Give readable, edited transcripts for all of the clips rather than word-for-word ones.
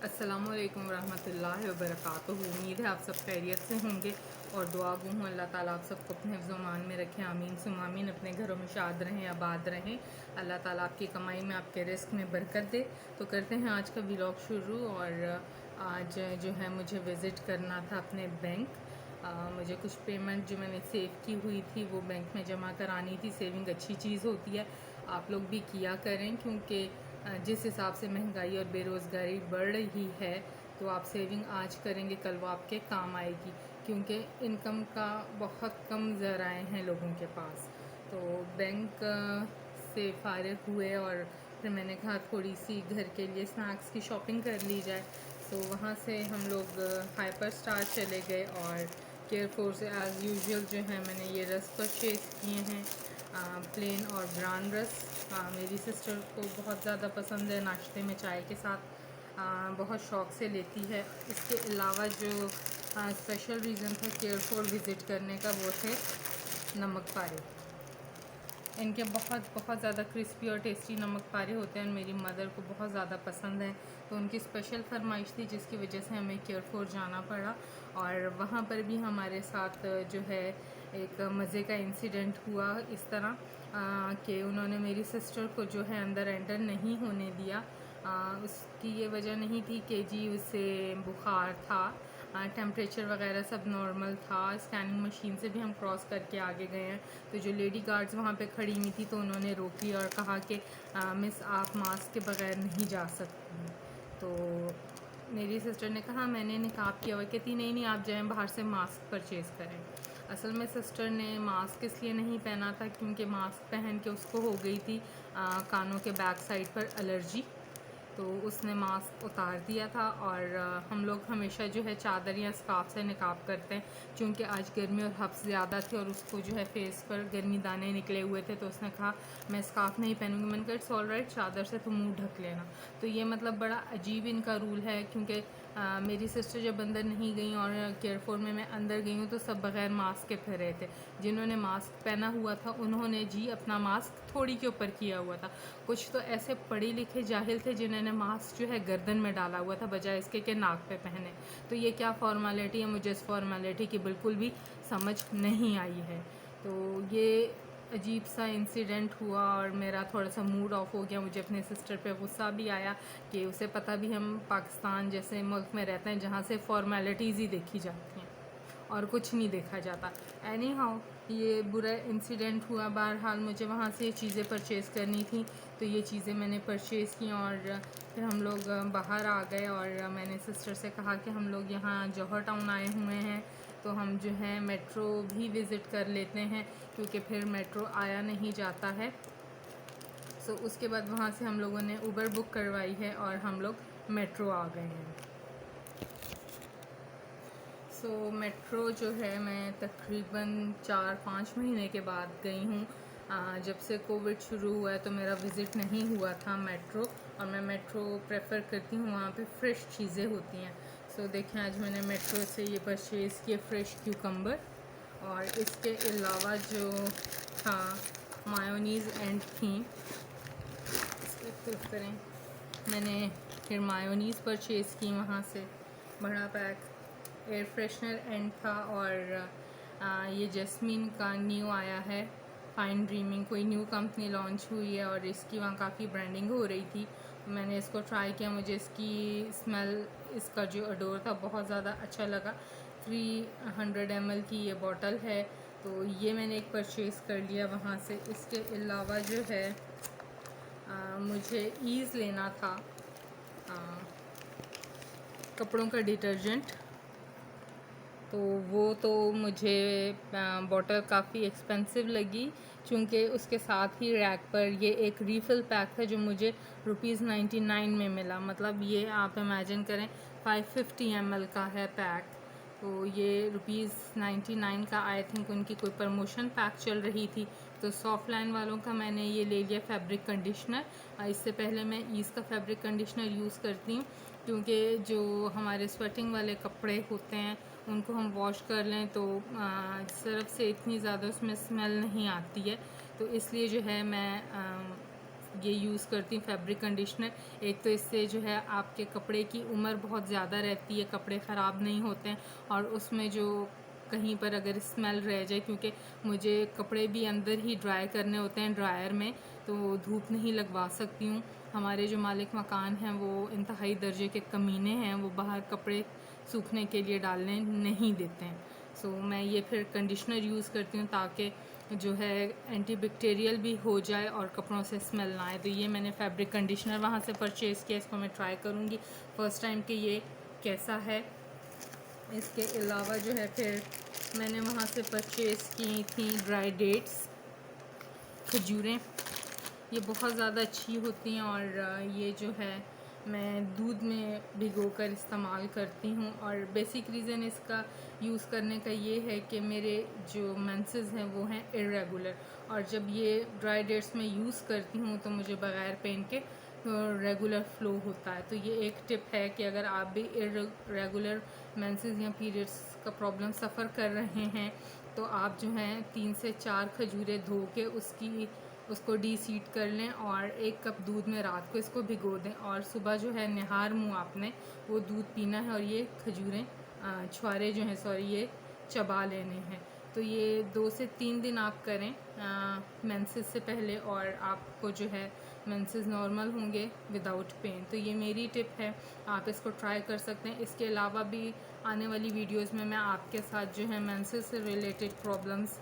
अस्सलामुअलैकुम रहमतुल्लाहि व बरकातुहू। उम्मीद है आप सब खैरियत से होंगे और दुआ गो हूँ अल्लाह ताला आप सबको अपने हिफ्ज़ मान में रखें। आमीन सुम आमीन। अपने घरों में शाद रहें, आबाद रहें। अल्लाह ताला आपकी कमाई में, आपके रिस्क में बरकत दे। तो करते हैं आज का व्लॉग शुरू। और आज जो है मुझे विज़िट करना था अपने बैंक। मुझे कुछ पेमेंट जो मैंने सेव की हुई थी वो बैंक में जमा करानी थी। सेविंग अच्छी चीज़ होती है, आप लोग भी किया करें, क्योंकि जिस हिसाब से महंगाई और बेरोज़गारी बढ़ रही है तो आप सेविंग आज करेंगे कल वो आपके काम आएगी, क्योंकि इनकम का बहुत कम ज़राए हैं लोगों के पास। तो बैंक से फारिग हुए और फिर मैंने कहा थोड़ी सी घर के लिए स्नैक्स की शॉपिंग कर ली जाए। तो वहाँ से हम लोग हाइपर स्टार चले गए और केयरफोर से एज़ यूजुअल जो है मैंने ये रस परचेज़ किए हैं, प्लेन और ब्राउन रस। मेरी सिस्टर को बहुत ज़्यादा पसंद है, नाश्ते में चाय के साथ बहुत शौक़ से लेती है। इसके अलावा जो स्पेशल रीज़न था केयरफोर विज़िट करने का वो थे नमक पारे। इनके बहुत बहुत ज़्यादा क्रिस्पी और टेस्टी नमक पारे होते हैं और मेरी मदर को बहुत ज़्यादा पसंद है। तो उनकी स्पेशल फरमाइश थी जिसकी वजह से हमें केयरफोर जाना पड़ा। और वहाँ पर भी हमारे साथ जो है एक मज़े का इंसिडेंट हुआ इस तरह कि उन्होंने मेरी सिस्टर को जो है अंदर एंटर नहीं होने दिया। उसकी ये वजह नहीं थी कि जी उसे बुखार था, टेम्परेचर वगैरह सब नॉर्मल था। स्कैनिंग मशीन से भी हम क्रॉस करके आगे गए हैं। तो जो लेडी गार्ड्स वहाँ पे खड़ी हुई थी तो उन्होंने रोक लिया और कहा कि मिस आप मास्क के बगैर नहीं जा सकती। तो मेरी सिस्टर ने कहा मैंने निकाब किया हुआ, कहती नहीं नहीं आप जाएँ बाहर से मास्क परचेज़ करें। असल में सिस्टर ने मास्क इसलिए नहीं पहना था क्योंकि मास्क पहन के उसको हो गई थी कानों के बैक साइड पर एलर्जी। तो उसने मास्क उतार दिया था। और हम लोग हमेशा जो है चादर या स्कार्फ से निकाब करते हैं, क्योंकि आज गर्मी और हब्स ज़्यादा थी और उसको जो है फेस पर गर्मी दाने निकले हुए थे। तो उसने कहा मैं स्कार्फ नहीं पहनूंगी। मैंने कहा इट्स ऑल राइट, चादर से तो मुंह ढक लेना। तो ये मतलब बड़ा अजीब इनका रूल है, क्योंकि मेरी सिस्टर जब अंदर नहीं गई और केयरफोर में मैं अंदर गई हूँ तो सब बग़ैर मास्क के फिर रहे थे। जिन्होंने मास्क पहना हुआ था उन्होंने जी अपना मास्क थोड़ी के ऊपर किया हुआ था। कुछ तो ऐसे पढ़े लिखे जाहिल थे जिन्होंने मास्क जो है गर्दन में डाला हुआ था बजाय इसके कि नाक पे पहने। तो ये क्या फॉर्मेलिटी है, मुझे इस फॉर्मेलिटी की बिल्कुल भी समझ नहीं आई है। तो ये अजीब सा इंसिडेंट हुआ और मेरा थोड़ा सा मूड ऑफ हो गया। मुझे अपने सिस्टर पे गुस्सा भी आया कि उसे पता भी हम पाकिस्तान जैसे मुल्क में रहते हैं जहाँ से फॉर्मेलिटीज़ ही देखी जाती हैं और कुछ नहीं देखा जाता। एनी हाउ ये बुरा इंसिडेंट हुआ। बहरहाल मुझे वहाँ से चीज़ें परचेज़ करनी थी तो ये चीज़ें मैंने परचेज़ की और फिर हम लोग बाहर आ गए। और मैंने सिस्टर से कहा कि हम लोग यहाँ जौहर टाउन आए हुए हैं तो हम जो है मेट्रो भी विज़िट कर लेते हैं, क्योंकि फिर मेट्रो आया नहीं जाता है। सो उसके बाद वहाँ से हम लोगों ने उबर बुक करवाई है और हम लोग मेट्रो आ गए हैं। मेट्रो जो है मैं तकरीबन 4-5 महीने के बाद गई हूँ। जब से कोविड शुरू हुआ है तो मेरा विज़िट नहीं हुआ था मेट्रो, और मैं मेट्रो प्रेफर करती हूँ, वहाँ पे फ़्रेश चीज़ें होती हैं। देखें आज मैंने मेट्रो से ये परचेज़ किए फ़्रेश क्यूकम्बर। और इसके अलावा जो था मायोनीज़ एंड थी, इसको क्लिक करें, मैंने फिर मायोनीज़ परचेज़ की वहाँ से, बड़ा पैक। एयर फ्रेशनर एंड था और ये जैस्मिन का न्यू आया है, फाइन ड्रीमिंग, कोई न्यू कंपनी लॉन्च हुई है और इसकी वहाँ काफ़ी ब्रांडिंग हो रही थी। मैंने इसको ट्राई किया, मुझे इसकी स्मेल, इसका जो अडोर था बहुत ज़्यादा अच्छा लगा। 300 ml की ये बॉटल है, तो ये मैंने एक परचेज़ कर लिया वहाँ से। इसके अलावा जो है मुझे ईज़ लेना था, कपड़ों का डिटर्जेंट। तो वो तो मुझे बॉटल काफ़ी एक्सपेंसिव लगी, क्योंकि उसके साथ ही रैक पर ये एक रीफ़िल पैक था जो मुझे ₹99 में मिला। मतलब ये आप इमेजिन करें 550 ml का है पैक, तो ये ₹99 का। आई थिंक उनकी कोई प्रमोशन पैक चल रही थी। तो सॉफ्ट लाइन वालों का मैंने ये ले लिया फैब्रिक कंडीशनर। इससे पहले मैं ईज़ का फैब्रिक कंडीशनर यूज़ करती हूँ, क्योंकि जो हमारे स्वेटिंग वाले कपड़े होते हैं उनको हम वॉश कर लें तो सर्फ से इतनी ज़्यादा उसमें स्मेल नहीं आती है। तो इसलिए जो है मैं ये यूज़ करती हूँ फैब्रिक कंडीशनर। एक तो इससे जो है आपके कपड़े की उम्र बहुत ज़्यादा रहती है, कपड़े ख़राब नहीं होते हैं, और उसमें जो कहीं पर अगर स्मेल रह जाए, क्योंकि मुझे कपड़े भी अंदर ही ड्राई करने होते हैं ड्रायर में, तो धूप नहीं लगवा सकती हूँ। हमारे जो मालिक मकान हैं वो इंतहाई दर्जे के कमीने हैं, वो बाहर कपड़े सूखने के लिए डालने नहीं देते हैं। सो मैं ये फिर कंडीशनर यूज़ करती हूँ ताकि जो है एंटीबैक्टीरियल भी हो जाए और कपड़ों से स्मेल ना आए। तो ये मैंने फैब्रिक कंडीशनर वहाँ से परचेज़ किया, इसको मैं ट्राई करूँगी फ़र्स्ट टाइम कि ये कैसा है। इसके अलावा जो है फिर मैंने वहाँ से परचेज़ की थी ड्राई डेट्स, खजूरें। ये बहुत ज़्यादा अच्छी होती हैं और ये जो है मैं दूध में भिगोकर इस्तेमाल करती हूँ। और बेसिक रीज़न इसका यूज़ करने का ये है कि मेरे जो मेंसेस हैं वो हैं इरेगुलर, और जब ये ड्राई डेट्स में यूज़ करती हूँ तो मुझे बग़ैर पेन के रेगुलर फ़्लो होता है। तो ये एक टिप है कि अगर आप भी इरेगुलर मेंसेस या पीरियड्स का प्रॉब्लम सफ़र कर रहे हैं तो आप जो हैं 3 से 4 खजूरें धो के उसको डीसीड कर लें और 1 कप दूध में रात को इसको भिगो दें, और सुबह जो है निहार मुँह आपने वो दूध पीना है और ये खजूरें छुहारे जो हैं ये चबा लेने हैं। तो ये 2 से 3 दिन आप करें मेंसेस से पहले, और आपको जो है मेंसेस नॉर्मल होंगे विदाउट पेन। तो ये मेरी टिप है, आप इसको ट्राई कर सकते हैं। इसके अलावा भी आने वाली वीडियोस में मैं आपके साथ जो है मेंसेस से रिलेटेड प्रॉब्लम्स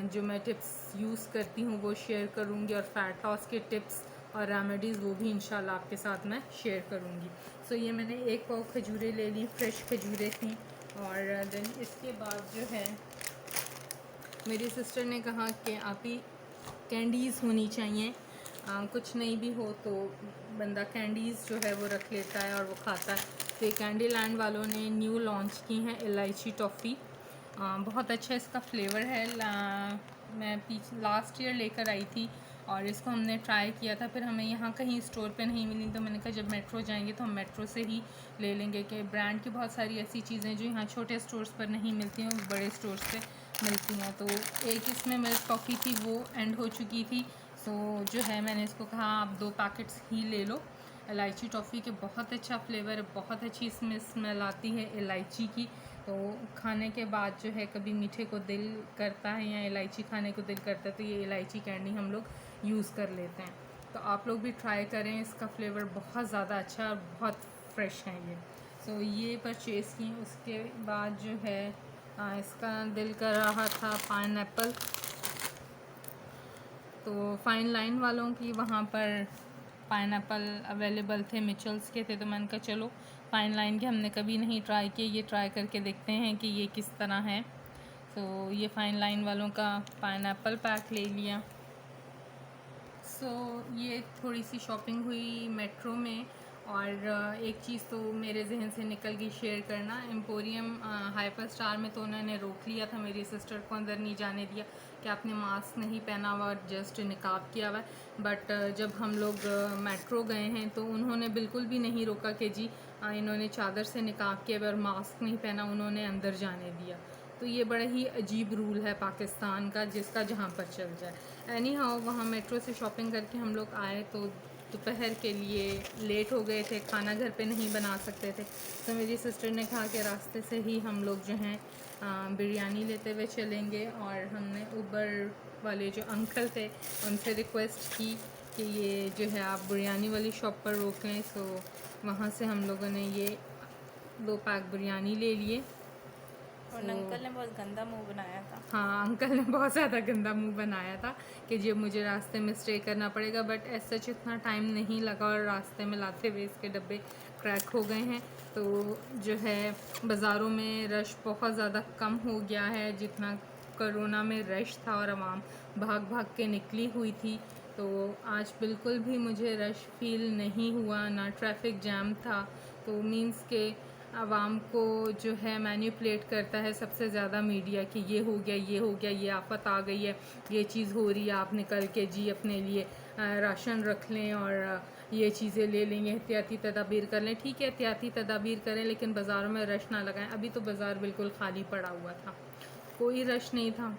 जो मैं टिप्स यूज़ करती हूँ वो शेयर करूँगी, और फैट लॉस के टिप्स और रेमेडीज़ वो भी इंशाल्लाह आपके साथ मैं शेयर करूँगी। सो ये मैंने 1 पाव खजूरें ले ली, फ्रेश खजूरें थी। और देन इसके बाद जो है मेरी सिस्टर ने कहा कि आप ही कैंडीज़ होनी चाहिए, कुछ नहीं भी हो तो बंदा कैंडीज़ जो है वो रख लेता है और वो खाता है। तो कैंडी लैंड वालों ने न्यू लॉन्च की हैं इलायची टॉफ़ी, बहुत अच्छा इसका फ्लेवर है। मैं लास्ट ईयर लेकर आई थी और इसको हमने ट्राई किया था, फिर हमें यहाँ कहीं स्टोर पे नहीं मिली, तो मैंने कहा जब मेट्रो जाएंगे तो हम मेट्रो से ही ले लेंगे, कि ब्रांड की बहुत सारी ऐसी चीज़ें जो यहाँ छोटे स्टोर्स पर नहीं मिलती हैं वो बड़े स्टोर्स पे मिलती हैं। तो एक इसमें मिल्क टॉफ़ी थी वो एंड हो चुकी थी, सो जो है मैंने इसको कहा आप 2 पैकेट्स ही ले लो। इलायची टॉफ़ी के बहुत अच्छा फ्लेवर है, बहुत अच्छी इसमें स्मेल आती है इलायची की। तो खाने के बाद जो है कभी मीठे को दिल करता है या इलायची खाने को दिल करता है तो ये इलायची कैंडी हम लोग यूज़ कर लेते हैं। तो आप लोग भी ट्राई करें, इसका फ्लेवर बहुत ज़्यादा अच्छा और बहुत फ्रेश है ये। सो ये परचेज़ की। उसके बाद जो है इसका दिल कर रहा था पाइनएप्पल, तो फाइन लाइन वालों की वहाँ पर पाइनएप्पल अवेलेबल थे, मिचल्स के थे, तो मैंने कहा चलो फाइन लाइन के हमने कभी नहीं ट्राई किए, ये ट्राई करके देखते हैं कि ये किस तरह है। तो ये फाइन लाइन वालों का पाइनएप्पल पैक ले लिया। सो ये थोड़ी सी शॉपिंग हुई मेट्रो में, और एक चीज़ तो मेरे जहन से निकल गई शेयर करना। एम्पोरियम हाइपर स्टार में तो उन्होंने रोक लिया था, मेरी सिस्टर को अंदर नहीं जाने दिया कि आपने मास्क नहीं पहना हुआ, जस्ट निकाब किया हुआ है। बट जब हम लोग मेट्रो गए हैं तो उन्होंने बिल्कुल भी नहीं रोका कि जी इन्होंने चादर से निकाब किया हुआ और मास्क नहीं पहना, उन्होंने अंदर जाने दिया। तो ये बड़ा ही अजीब रूल है पाकिस्तान का, जिसका जहाँ पर चल जाए। एनी हाउ वहाँ मेट्रो से शॉपिंग करके हम लोग आए तो दोपहर के लिए लेट हो गए थे, खाना घर पे नहीं बना सकते थे। तो मेरी सिस्टर ने कहा कि रास्ते से ही हम लोग जो हैं बिरयानी लेते हुए चलेंगे, और हमने उबर वाले जो अंकल थे उनसे रिक्वेस्ट की कि ये जो है आप बिरयानी वाली शॉप पर रोक लें। सो वहाँ से हम लोगों ने ये 2 पैक बिरयानी ले लिए। और अंकल ने बहुत गंदा मुंह बनाया था। हाँ, अंकल ने बहुत ज़्यादा गंदा मुंह बनाया था कि जी मुझे रास्ते में स्टे करना पड़ेगा, बट ऐसा सच इतना टाइम नहीं लगा और रास्ते में लाते हुए इसके डब्बे क्रैक हो गए हैं। तो जो है बाज़ारों में रश बहुत ज़्यादा कम हो गया है, जितना कोरोना में रश था और आवाम भाग भाग के निकली हुई थी। तो आज बिल्कुल भी मुझे रश फील नहीं हुआ, ना ट्रैफिक जैम था। तो मीन्स के आवाम को जो है मैनिपुलेट करता है सबसे ज़्यादा मीडिया, कि ये हो गया, ये हो गया, ये आफत आ गई है, ये चीज़ हो रही है, आप निकल के जी अपने लिए राशन रख लें और ये चीज़ें ले लेंगे, एहतियाती तदाबीर कर लें। ठीक है, एहतियाती तदाबीर करें, लेकिन बाज़ारों में रश ना लगाएं। अभी तो बाज़ार बिल्कुल खाली पड़ा हुआ था, कोई रश नहीं था,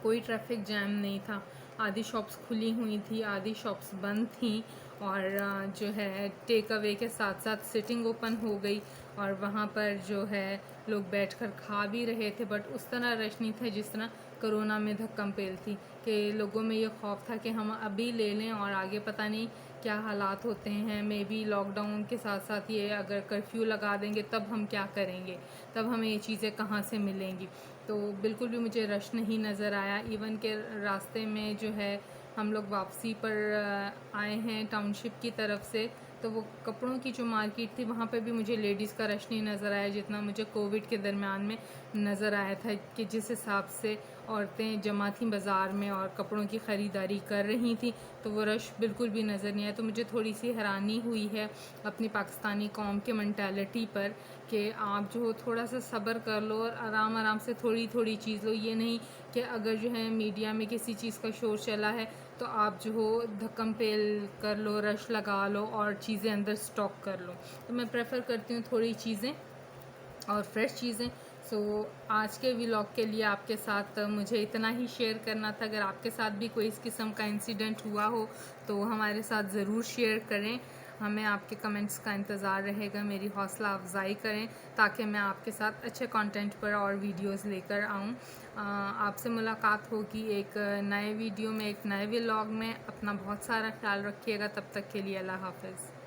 कोई ट्रैफिक जैम नहीं था। आधी शॉप्स खुली हुई थी, आधी शॉप्स बंद थी, और जो है टेक अवे के साथ साथ सिटिंग ओपन हो गई, और वहाँ पर जो है लोग बैठकर खा भी रहे थे। बट उस तरह रश नहीं था जिस तरह कोरोना में धक्कम पेल थी, कि लोगों में ये खौफ था कि हम अभी ले लें और आगे पता नहीं क्या हालात होते हैं। मे बी लॉकडाउन के साथ साथ ये अगर कर्फ्यू लगा देंगे तब हम क्या करेंगे, तब हमें ये चीज़ें कहाँ से मिलेंगी। तो बिल्कुल भी मुझे रश नहीं नज़र आया। इवन के रास्ते में जो है हम लोग वापसी पर आए हैं टाउनशिप की तरफ से, तो वो कपड़ों की जो मार्केट थी वहाँ पे भी मुझे लेडीज़ का रश नहीं नज़र आया जितना मुझे कोविड के दरमियान में नज़र आया था, कि जिस हिसाब से औरतें जमा थीं बाज़ार में और कपड़ों की ख़रीदारी कर रही थी, तो वो रश बिल्कुल भी नज़र नहीं आया। तो मुझे थोड़ी सी हैरानी हुई है अपनी पाकिस्तानी कौम के मेंटालिटी पर, कि आप जो हो थोड़ा सा सब्र कर लो और आराम आराम से थोड़ी थोड़ी चीज़ लो। ये नहीं कि अगर जो है मीडिया में किसी चीज़ का शोर चला है तो आप जो हो धक्कम पेल कर लो, रश लगा लो और चीज़ें अंदर स्टॉक कर लो। तो मैं प्रेफर करती हूँ थोड़ी चीज़ें और फ्रेश चीज़ें। सो आज के व्लॉग के लिए आपके साथ मुझे इतना ही शेयर करना था। अगर आपके साथ भी कोई इस किस्म का इंसिडेंट हुआ हो तो हमारे साथ ज़रूर शेयर करें। हमें आपके कमेंट्स का इंतज़ार रहेगा, मेरी हौसला अफजाई करें ताकि मैं आपके साथ अच्छे कंटेंट पर और वीडियोस लेकर आऊँ। आपसे मुलाकात होगी एक नए वीडियो में, एक नए व्लॉग में। अपना बहुत सारा ख्याल रखिएगा। तब तक के लिए अल्लाह हाफ़िज़।